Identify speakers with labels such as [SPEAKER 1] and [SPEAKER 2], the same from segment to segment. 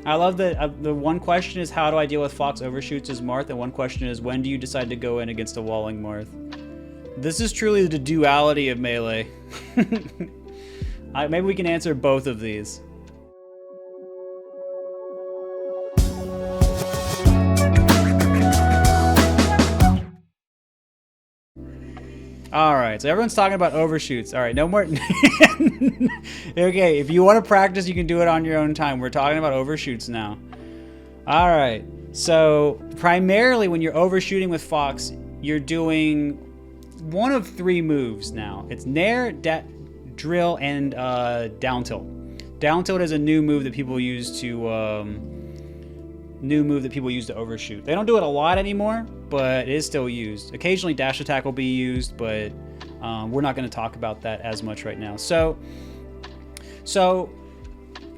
[SPEAKER 1] I love that the one question is how do I deal with Fox overshoots as Marth, and one question is when do you decide to go in against a walling Marth? This is truly the duality of Melee. Maybe we can answer both of these. Alright, so everyone's talking about overshoots. Alright, no more... Okay, if you want to practice, you can do it on your own time. We're talking about overshoots now. Alright, so primarily when you're overshooting with Fox, you're doing one of three moves now. It's Nair, Drill, and Down Tilt. Down Tilt is a new move that people use to... overshoot. They don't do it a lot anymore, but it is still used. Occasionally dash attack will be used, but we're not going to talk about that as much right now.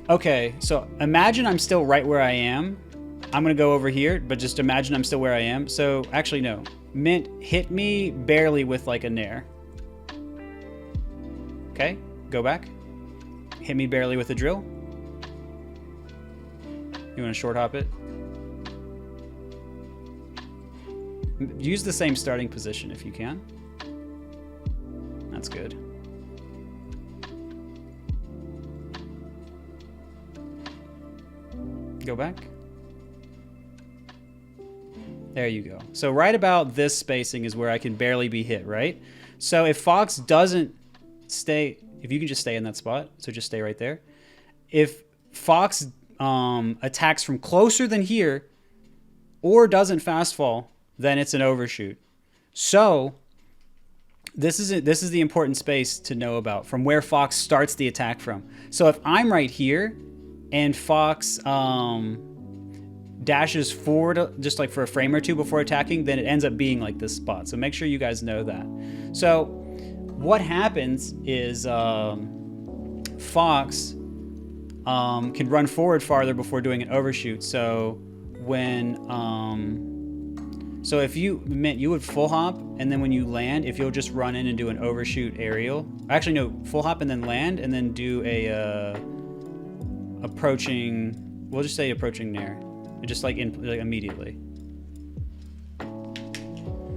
[SPEAKER 1] Okay, so imagine I'm still right where I am. I'm going to go over here, but just imagine I'm still where I am. So actually, no. Mint, hit me barely with like a Nair. Okay, go back. Hit me barely with a Drill. You want to short hop it? Use the same starting position if you can. That's good. Go back. There you go. So right about this spacing is where I can barely be hit, right? So if Fox doesn't stay, if you can just stay in that spot, so just stay right there. If Fox attacks from closer than here or doesn't fast fall, then it's an overshoot. So this is the important space to know about, from where Fox starts the attack from. So if I'm right here and Fox dashes forward just like for a frame or two before attacking, then it ends up being like this spot. So make sure you guys know that. So what happens is Fox can run forward farther before doing an overshoot. So when so if you would full hop, and then when you land, if you'll just run in and do an overshoot aerial. Actually, no, full hop and then land, and then do a approaching. We'll just say approaching Nair, just like immediately.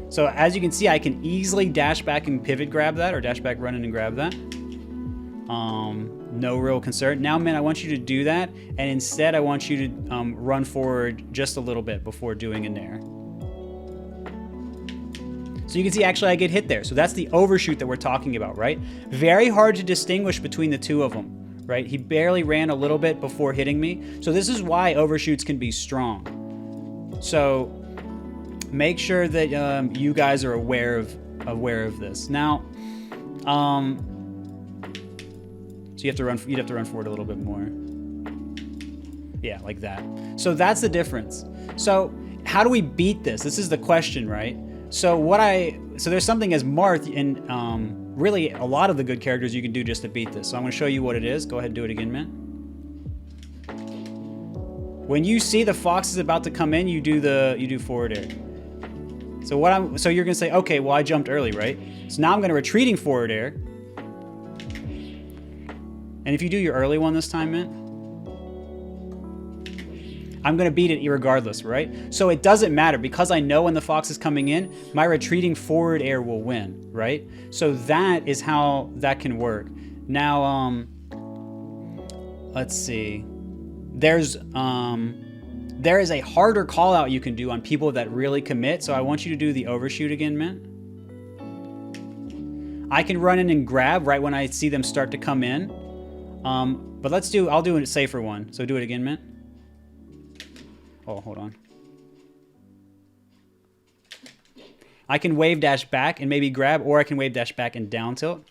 [SPEAKER 1] So as you can see, I can easily dash back and pivot grab that, or dash back, run in and grab that. No real concern. Now, man, I want you to do that, and instead I want you to run forward just a little bit before doing a Nair. So you can see actually I get hit there. So that's the overshoot that we're talking about, right? Very hard to distinguish between the two of them, right? He barely ran a little bit before hitting me. So this is why overshoots can be strong. So make sure that you guys are aware of this. Now, so you'd have to run forward a little bit more. Yeah, like that. So that's the difference. So how do we beat this? This is the question, right? So there's something as Marth in really a lot of the good characters you can do just to beat this. So I'm going to show you what it is. Go ahead and do it again, man. When you see the Fox is about to come in, you do forward air. So you're going to say, okay, well I jumped early, right? So now I'm going to retreating forward air. And if you do your early one this time, man, I'm going to beat it irregardless, right? So it doesn't matter, because I know when the Fox is coming in, my retreating forward air will win, right? So that is how that can work. Now, let's see. There is a harder call out you can do on people that really commit. So I want you to do the overshoot again, man. I can run in and grab right when I see them start to come in. But I'll do a safer one. So do it again, man. Oh, hold on. I can wave dash back and maybe grab, or I can wave dash back and down tilt.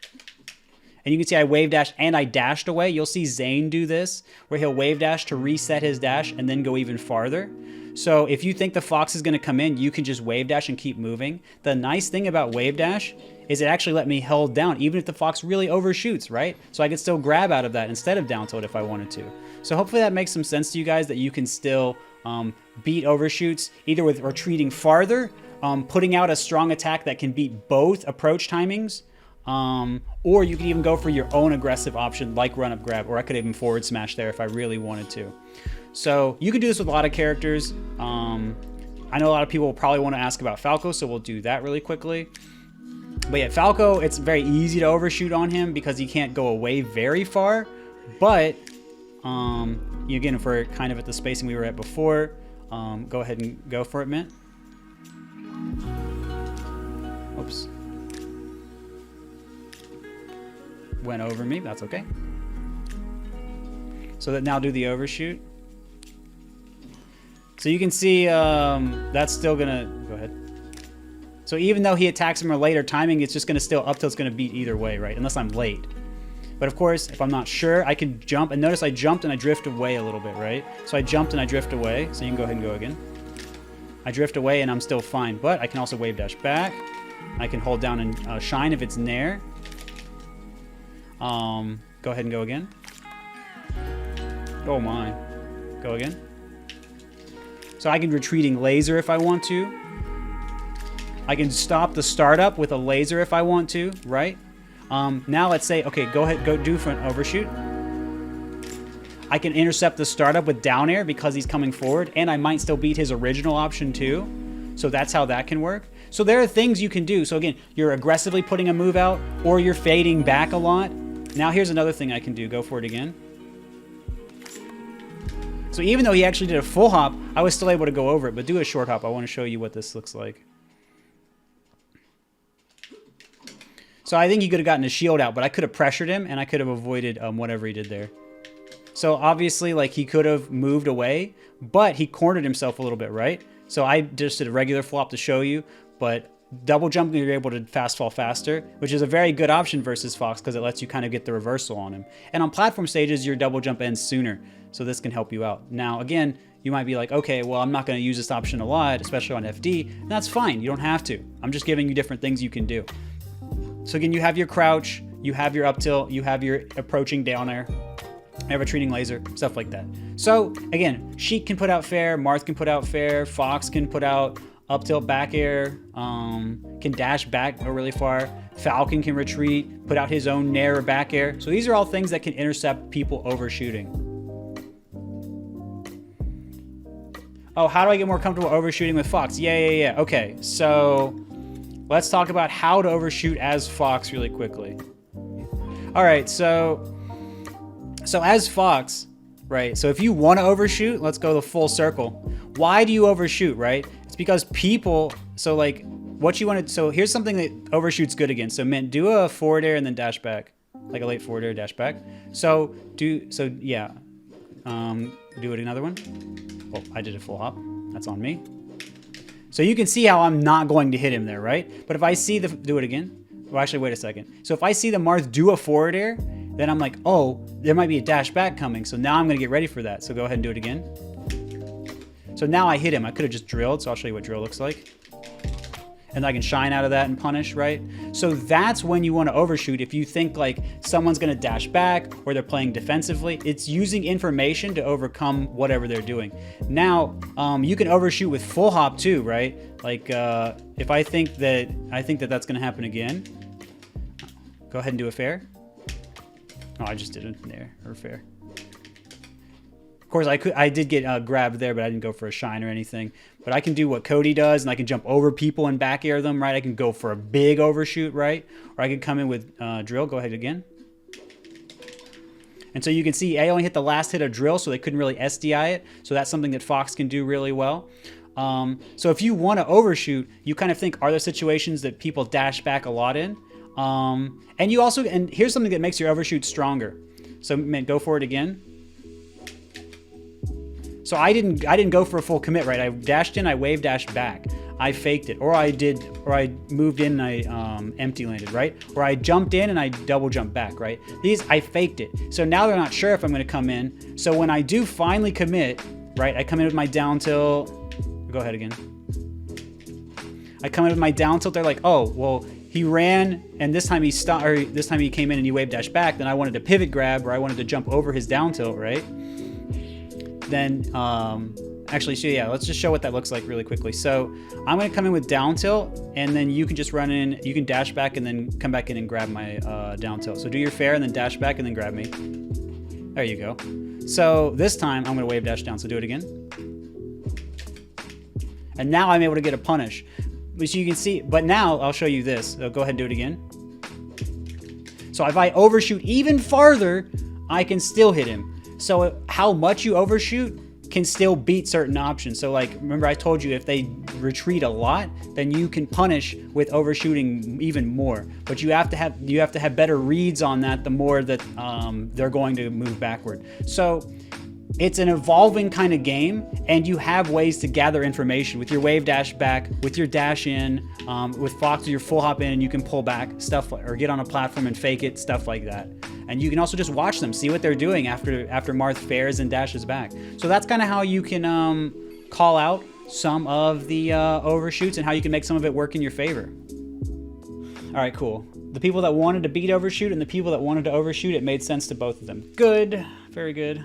[SPEAKER 1] And you can see I wave dash and I dashed away. You'll see Zane do this, where he'll wave dash to reset his dash and then go even farther. So if you think the Fox is going to come in, you can just wave dash and keep moving. The nice thing about wave dash is it actually let me held down, even if the Fox really overshoots, right? So I could still grab out of that instead of down tilt if I wanted to. So hopefully that makes some sense to you guys, that you can still beat overshoots either with retreating farther, putting out a strong attack that can beat both approach timings, Or you can even go for your own aggressive option like run up grab, or I could even forward smash there if I really wanted to. So you can do this with a lot of characters. I know a lot of people will probably want to ask about Falco, so we'll do that really quickly. But yeah, Falco, it's very easy to overshoot on him because he can't go away very far. But again, if we're kind of at the spacing we were at before, go ahead and go for it, Mint. Oops. Went over me, that's okay. So that now do the overshoot. So you can see that's still gonna, go ahead. So even though he attacks him or later timing, it's just gonna still, up tilt's gonna beat either way, right? Unless I'm late. But of course, if I'm not sure, I can jump, and notice I jumped and I drift away a little bit, right? So I jumped and I drift away, so you can go ahead and go again. I drift away and I'm still fine, but I can also wave dash back. I can hold down and shine if it's Nair. Go ahead and go again. Oh my. Go again. So I can retreating laser if I want to. I can stop the startup with a laser if I want to, right? Now let's say, okay, go ahead, go do for an overshoot. I can intercept the startup with down air because he's coming forward, and I might still beat his original option too. So that's how that can work. So there are things you can do. So again, you're aggressively putting a move out, or you're fading back a lot. Now here's another thing I can do. Go for it again. So even though he actually did a full hop, I was still able to go over it, but do a short hop. I want to show you what this looks like. So I think he could have gotten his shield out, but I could have pressured him and I could have avoided whatever he did there. So obviously, like, he could have moved away, but he cornered himself a little bit, right? So I just did a regular flop to show you, but double jumping, you're able to fast fall faster, which is a very good option versus Fox because it lets you kind of get the reversal on him. And on platform stages, your double jump ends sooner, so this can help you out. Now, again, you might be like, okay, well, I'm not going to use this option a lot, especially on FD, and that's fine. You don't have to. I'm just giving you different things you can do. So again, you have your crouch, you have your up tilt, you have your approaching down air, you have a retreating laser, stuff like that. So again, Sheik can put out fair, Marth can put out fair, Fox can put out up tilt back air, can dash back really far, Falcon can retreat, put out his own nair or back air. So these are all things that can intercept people overshooting. Oh, how do I get more comfortable overshooting with Fox? Yeah. Okay, so let's talk about how to overshoot as Fox really quickly. All right, so as Fox, right? So if you want to overshoot, let's go the full circle. Why do you overshoot, right? It's because people, so like what you want to, so here's something that overshoot's good against. So Mint, do a forward air and then dash back, like a late forward air, dash back. Do it another one. Oh, I did a full hop. That's on me. So you can see how I'm not going to hit him there, right? But if I see do it again. Well, actually, wait a second. So if I see the Marth do a forward air, then I'm like, oh, there might be a dash back coming. So now I'm going to get ready for that. So go ahead and do it again. So now I hit him. I could have just drilled. So I'll show you what drill looks like. And I can shine out of that and punish, right? So that's when you want to overshoot. If you think like someone's going to dash back or they're playing defensively, it's using information to overcome whatever they're doing. Now, you can overshoot with full hop too, right? Like if I think that that's going to happen again, go ahead and do a fair. Oh, I just did it there, or fair. Of course, I did get grabbed there, but I didn't go for a shine or anything. But I can do what Cody does, and I can jump over people and back air them, right? I can go for a big overshoot, right? Or I can come in with drill. Go ahead again. And so you can see I only hit the last hit of drill, so they couldn't really SDI it. So that's something that Fox can do really well. So if you want to overshoot, you kind of think, are there situations that people dash back a lot in? And you also, and here's something that makes your overshoot stronger. So man, go for it again. So I didn't go for a full commit, right? I dashed in, I wave dashed back. I faked it, or I moved in and I empty landed, right? Or I jumped in and I double jumped back, right? These, I faked it. So now they're not sure if I'm gonna come in. So when I do finally commit, right? I come in with my down tilt. Go ahead again. I come in with my down tilt, they're like, oh, well, he ran and this time he stopped, or this time he came in and he wave dash back. Then I wanted to pivot grab, or I wanted to jump over his down tilt, right? Then Actually, so yeah, let's just show what that looks like really quickly. So I'm gonna come in with down tilt, and then you can just run in, you can dash back and then come back in and grab my down tilt. So do your fair and then dash back and then grab me. There you go. So this time I'm gonna wave dash down, so do it again. And now I'm able to get a punish. Which you can see, but now I'll show you this. So go ahead and do it again. So if I overshoot even farther, I can still hit him. So how much you overshoot can still beat certain options. So like, remember I told you if they retreat a lot, then you can punish with overshooting even more. But you have to have better reads on that the more that they're going to move backward. So it's an evolving kind of game, and you have ways to gather information with your wave dash back, with your dash in, with Fox, with your full hop in, and you can pull back stuff, or get on a platform and fake it, stuff like that. And you can also just watch them, see what they're doing after Marth fairs and dashes back. So that's kind of how you can call out some of the overshoots and how you can make some of it work in your favor. All right, cool. The people that wanted to beat overshoot and the people that wanted to overshoot, it made sense to both of them. Good, very good.